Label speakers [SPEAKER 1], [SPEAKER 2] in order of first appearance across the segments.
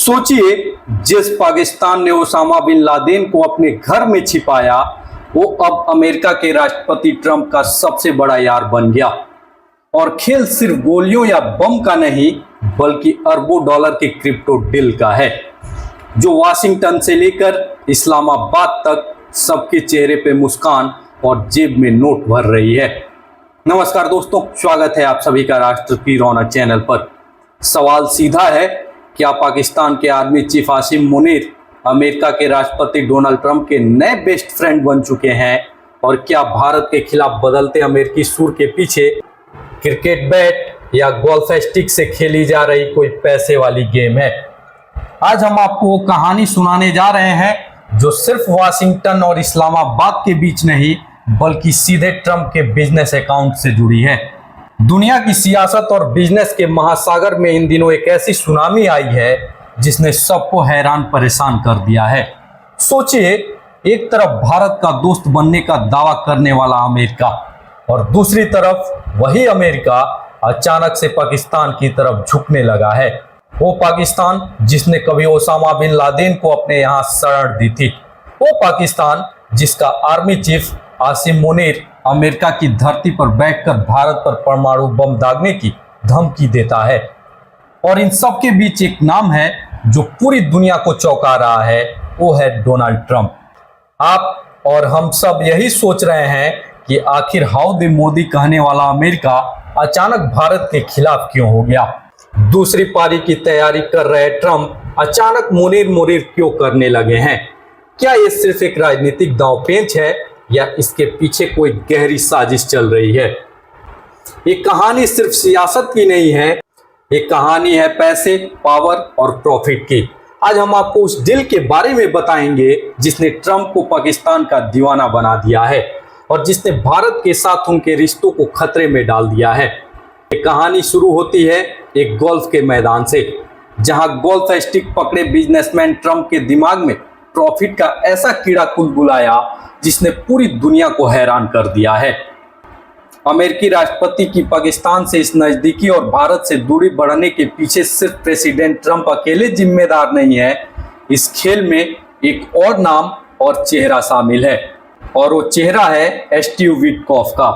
[SPEAKER 1] सोचिए, जिस पाकिस्तान ने ओसामा बिन लादेन को अपने घर में छिपाया, वो अब अमेरिका के राष्ट्रपति ट्रंप का सबसे बड़ा यार बन गया। और खेल सिर्फ गोलियों या बम का नहीं, बल्कि अरबों डॉलर के क्रिप्टो डील का है, जो वाशिंगटन से लेकर इस्लामाबाद तक सबके चेहरे पे मुस्कान और जेब में नोट भर रही है। नमस्कार दोस्तों, स्वागत है आप सभी का राष्ट्र की रौनक चैनल पर। सवाल सीधा है, क्या पाकिस्तान के army chief Asim Munir America के राष्ट्रपति डोनाल्ड ट्रंप के नए बेस्ट फ्रेंड बन चुके हैं? और क्या भारत के खिलाफ बदलते अमेरिकी सुर के पीछे क्रिकेट बैट या गोल्फ स्टिक से खेली जा रही कोई पैसे वाली गेम है? आज हम आपको वो कहानी सुनाने जा रहे हैं जो सिर्फ वाशिंगटन और इस्लामाबाद के बीच नहीं, बल्कि सीधे ट्रंप के बिजनेस अकाउंट से जुड़ी है। दुनिया की सियासत और बिजनेस के महासागर में इन दिनों एक ऐसी सुनामी आई है जिसने सबको हैरान परेशान कर दिया है। सोचिए, एक तरफ भारत का दोस्त बनने का दावा करने वाला अमेरिका, और दूसरी तरफ वही अमेरिका अचानक से पाकिस्तान की तरफ झुकने लगा है। वो पाकिस्तान जिसने कभी ओसामा बिन लादेन को अपने यहाँ शरण दी थी, वो पाकिस्तान जिसका army chief Asim Munir America की धरती पर बैठकर भारत पर परमाणु बम दागने की धमकी देता है। और इन सब के बीच एक नाम है जो पूरी दुनिया को चौंका रहा है, वो है डोनाल्ड ट्रंप। आप और हम सब यही सोच रहे हैं कि आखिर हाउ दे मोदी कहने वाला अमेरिका अचानक भारत के खिलाफ क्यों हो गया। दूसरी पारी की तैयारी कर रहे ट्रंप अचानक मुनीर क्यों करने लगे हैं? क्या ये सिर्फ एक राजनीतिक दांवपेच है या इसके पीछे कोई गहरी साजिश चल रही है? ये कहानी सिर्फ सियासत की नहीं है, ये कहानी है पैसे, पावर और प्रॉफिट की। आज हम आपको उस डील के बारे में बताएंगे जिसने ट्रंप को पाकिस्तान का दीवाना बना दिया है और जिसने भारत के साथ उनके रिश्तों को खतरे में डाल दिया है। ये कहानी शुरू होती है एक गोल्फ के मैदान से, जहां गोल्फ स्टिक पकड़े बिजनेसमैन ट्रंप के दिमाग में प्रॉफिट का ऐसा कीड़ा कुलबुलाया जिसने पूरी दुनिया को हैरान कर दिया है। अमेरिकी राष्ट्रपति की पाकिस्तान से इस नजदीकी और भारत से दूरी बढ़ने के पीछे सिर्फ प्रेसिडेंट ट्रंप अकेले जिम्मेदार नहीं है। इस खेल में एक और नाम और चेहरा शामिल है, और वो चेहरा है स्टीव विटकॉफ का।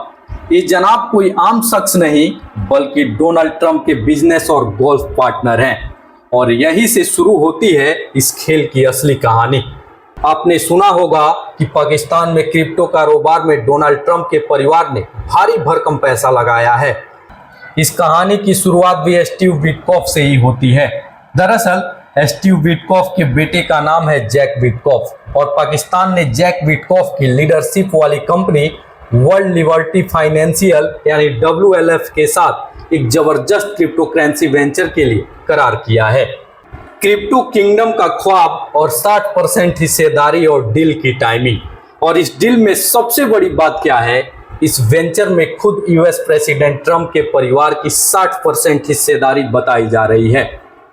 [SPEAKER 1] ये जनाब कोई आम शख्स नहीं, बल्कि डोनाल्ड ट्रंप के बिजनेस और गोल्फ पार्टनर हैं। और यहीं से शुरू होती है इस खेल की असली कहानी। आपने सुना होगा कि पाकिस्तान में क्रिप्टो कारोबार में डोनाल्ड ट्रंप के परिवार ने भारी भरकम पैसा लगाया है। इस कहानी की शुरुआत भी स्टीव विटकॉफ से ही होती है। दरअसल स्टीव विटकॉफ के बेटे का नाम है जैक विटकॉफ, और पाकिस्तान ने जैक विटकॉफ की लीडरशिप वाली कंपनी वर्ल्ड लिबर्टी फाइनेंशियल यानी WLF के साथ एक जबरदस्त क्रिप्टो करेंसी वेंचर के लिए करार किया है। क्रिप्टो किंगडम का ख्वाब और 60% हिस्सेदारी और डील की टाइमिंग। और इस डील में सबसे बड़ी बात क्या है, इस वेंचर में खुद यूएस प्रेसिडेंट ट्रंप के परिवार की 60% हिस्सेदारी बताई जा रही है।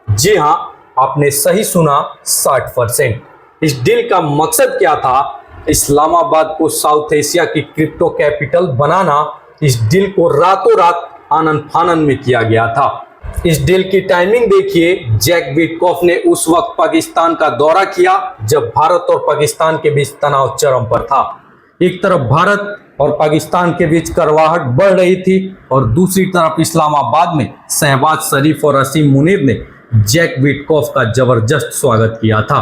[SPEAKER 1] जी हां, आपने सही सुना, 60%। इस डील का मकसद क्या था? इस्लामाबाद को साउथ एशिया की क्रिप्टो कैपिटल बनाना। इस डील को रातों रात आनन फानन में किया गया था। इस डील की टाइमिंग देखिए, जैक विटकॉफ ने उस वक्त पाकिस्तान का दौरा किया जब भारत और पाकिस्तान के बीच तनाव चरम पर था। एक तरफ भारत और पाकिस्तान के बीच करवाहट बढ़ रही थी, और दूसरी तरफ इस्लामाबाद में शहबाज शरीफ और आसिम मुनीर ने जैक विटकॉफ का जबरदस्त स्वागत किया था।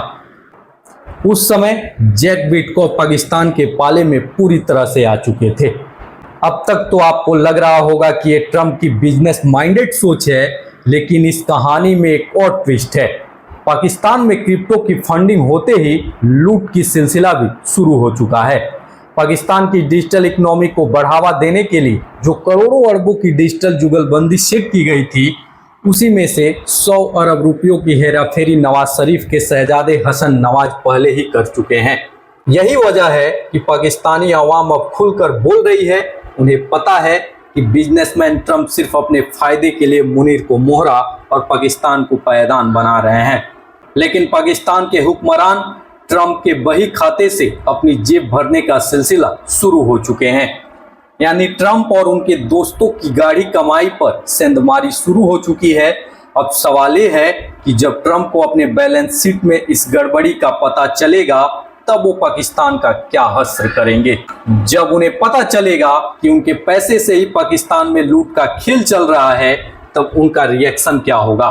[SPEAKER 1] उस समय जैक विटकॉफ पाकिस्तान के पाले में पूरी तरह से आ चुके थे। अब तक तो आपको लग रहा होगा कि ये ट्रंप की बिजनेस माइंडेड सोच है, लेकिन इस कहानी में एक और ट्विस्ट है। पाकिस्तान में क्रिप्टो की फंडिंग होते ही लूट की सिलसिला भी शुरू हो चुका है। पाकिस्तान की डिजिटल इकोनॉमी को बढ़ावा देने के लिए जो करोड़ों अरबों की डिजिटल जुगलबंदी सेट की गई थी, उसी में से 100 अरब रुपयों की हेराफेरी नवाज शरीफ के शहजादे हसन नवाज पहले ही कर चुके हैं। यही वजह है कि पाकिस्तानी अवाम अब खुलकर बोल रही है। उन्हें पता है कि बिजनेसमैन ट्रंप सिर्फ अपने फायदे के लिए मुनीर को मोहरा और पाकिस्तान को पायदान बना रहे हैं, लेकिन पाकिस्तान के हुक्मरान ट्रंप के बही खाते से अपनी जेब भरने का सिलसिला शुरू हो चुके हैं। यानी ट्रंप और उनके दोस्तों की गाढ़ी कमाई पर सेंधमारी शुरू हो चुकी है, अब सवाल ये है कि जब ट्रंप को अपने बैलेंस शीट में इस गड़बड़ी का पता चलेगा तब वो पाकिस्तान का क्या हश्र करेंगे। जब उन्हें पता चलेगा कि उनके पैसे से ही पाकिस्तान में लूट का खेल चल रहा है तब उनका रिएक्शन क्या होगा।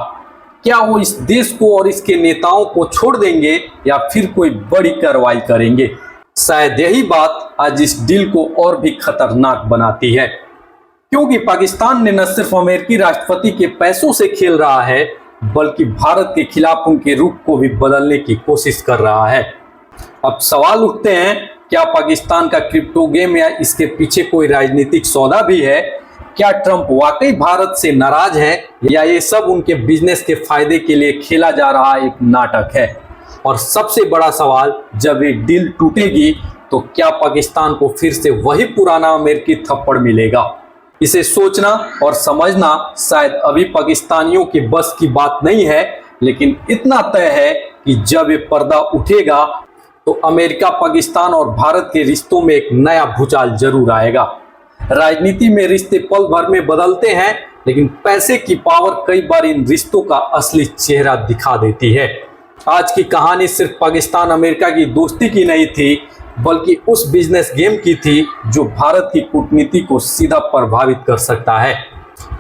[SPEAKER 1] क्या वो इस देश को और इसके नेताओं को छोड़ देंगे या फिर कोई बड़ी कार्रवाई करेंगे। शायद यही बात आज इस डील को और भी खतरनाक बनाती है, क्योंकि पाकिस्तान ने न सिर्फ अमेरिकी राष्ट्रपति के पैसों से खेल रहा है बल्कि भारत के खिलाफ उनके रुख को भी बदलने की कोशिश कर रहा है। अब सवाल उठते हैं, क्या पाकिस्तान का क्रिप्टो गेम या इसके पीछे कोई राजनीतिक सौदा भी है। क्या ट्रंप वाकई भारत से नाराज है या ये सब उनके बिजनेस के फायदे के लिए खेला जा रहा एक नाटक है। और सबसे बड़ा सवाल, जब ये डील टूटेगी तो क्या पाकिस्तान को फिर से वही पुराना अमेरिकी थप्पड़ मिलेगा। इसे सोचना और समझना शायद अभी पाकिस्तानियों के बस की बात नहीं है, लेकिन इतना तय है कि जब ये पर्दा उठेगा तो अमेरिका, पाकिस्तान और भारत के रिश्तों में एक नया भूचाल जरूर आएगा। राजनीति में रिश्ते पल भर में बदलते हैं, लेकिन पैसे की पावर कई बार इन रिश्तों का असली चेहरा दिखा देती है। आज की कहानी सिर्फ पाकिस्तान अमेरिका की दोस्ती की नहीं थी, बल्कि उस बिजनेस गेम की थी जो भारत की कूटनीति को सीधा प्रभावित कर सकता है।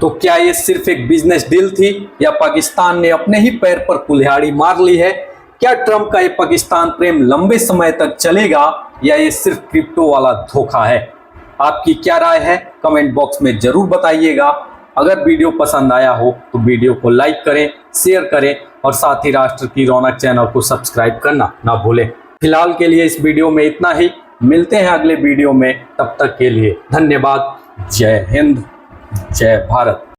[SPEAKER 1] तो क्या ये सिर्फ एक बिजनेस डील थी या पाकिस्तान ने अपने ही पैर पर कुल्हाड़ी मार ली है। क्या ट्रंप का ये पाकिस्तान प्रेम लंबे समय तक चलेगा या ये सिर्फ क्रिप्टो वाला धोखा है। आपकी क्या राय है कमेंट बॉक्स में जरूर बताइएगा। अगर वीडियो पसंद आया हो तो वीडियो को लाइक करें, शेयर करें और साथ ही राष्ट्र की रौनक चैनल को सब्सक्राइब करना ना भूलें। फिलहाल के लिए इस वीडियो में इतना ही, मिलते हैं अगले वीडियो में, तब तक के लिए धन्यवाद। जय हिंद, जय भारत।